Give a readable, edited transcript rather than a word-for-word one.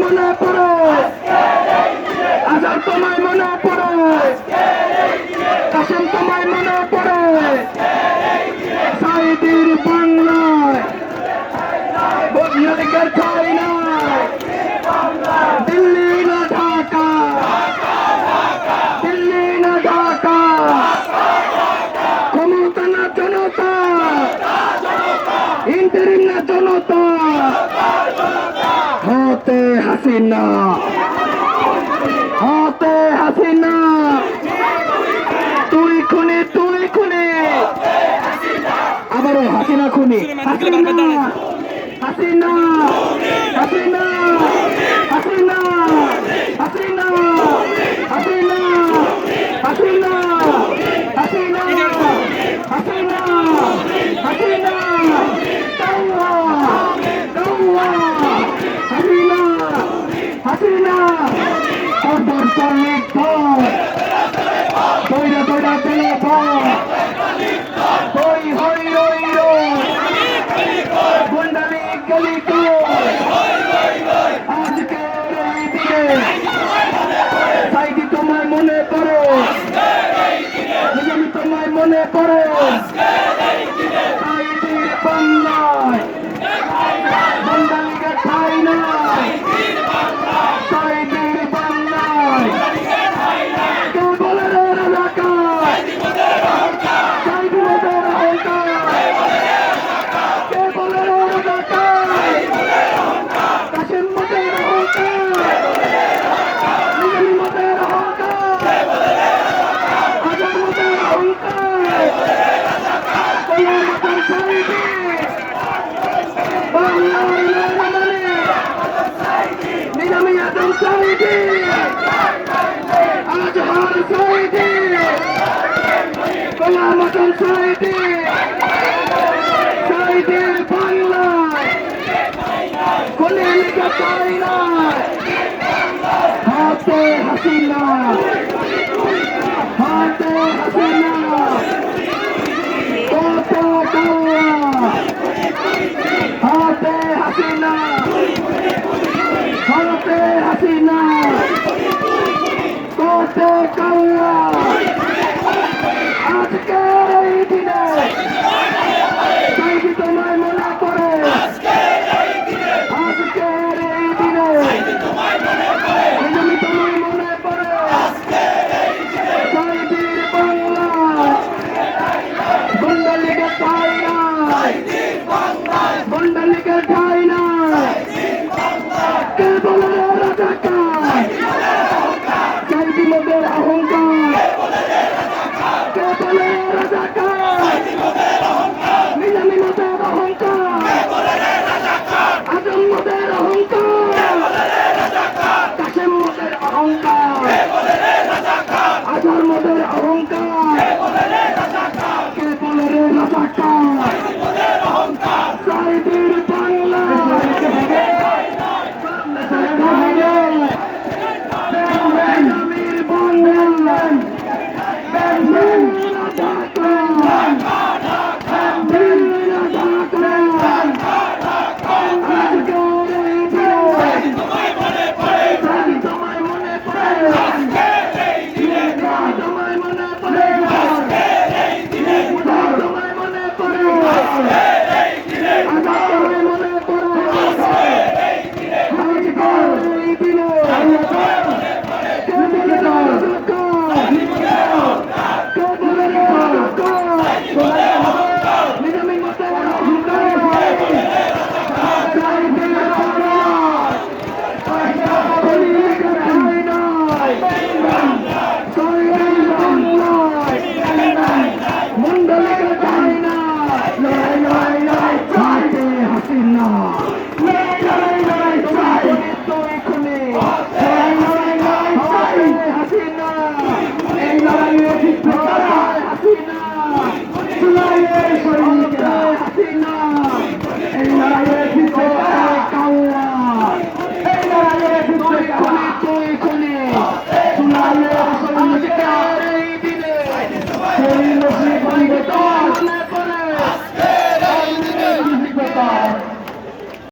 মনে পড়ে, আজাদ তোমায় মনে পড়ে, কাসেম তোমায় মনে পড়ে, সাইদির বাংলায় বৈজ্ঞানিকের ঠাই নাই, দিল্লি না ঢাকা, দিল্লি না ঢাকা, ক্ষমতা না জনতা, ইন্টারিম না জনতা, হতে হাসিনা, হতে হাসিনা, তুই খুনি, তুই খুনি, আবারও হাসিনা খুনি, হাসিনা, হাসিনা, হাসিনা, হাসিনা, হাসিনা, হাসিনা, হাসিনা, হাসিনা, হাসিনা, হাসিনা, কাউয়া, কাউয়া, হাসিনা, হাসিনা, অন্তর তল্লিক ধর, দৈরা দৈরা পেলে ভর, হই হই রই রই, গুন্ডালি গলি কই, আজকের এই দিনে সাইদি তোমায় মনে পড়ে, নিজামি তোমায় মনে পড়ে, সাইদির বাংলায় গুন্ডালিকে ঠাই নাই, সাইদির বাংলায় কে বলে রে রাজাকার, সাইদি মোদের অহংকার, কে বলে রে রাজাকার, কাসেম মোদের অহংকার, নিজামি মোদের অহংকার, আজাদ মোদের অহংকার, গোলাম মোদের সাইদি, বাংলার মানে নিজামি আজম সাইদি, আজহার সাইদি, গোলাম আজম সাইদি, সাইদির বাংলায় খুনি লিখে পাই নাই, হাতে হাসিনা, হাতে হাসিনা।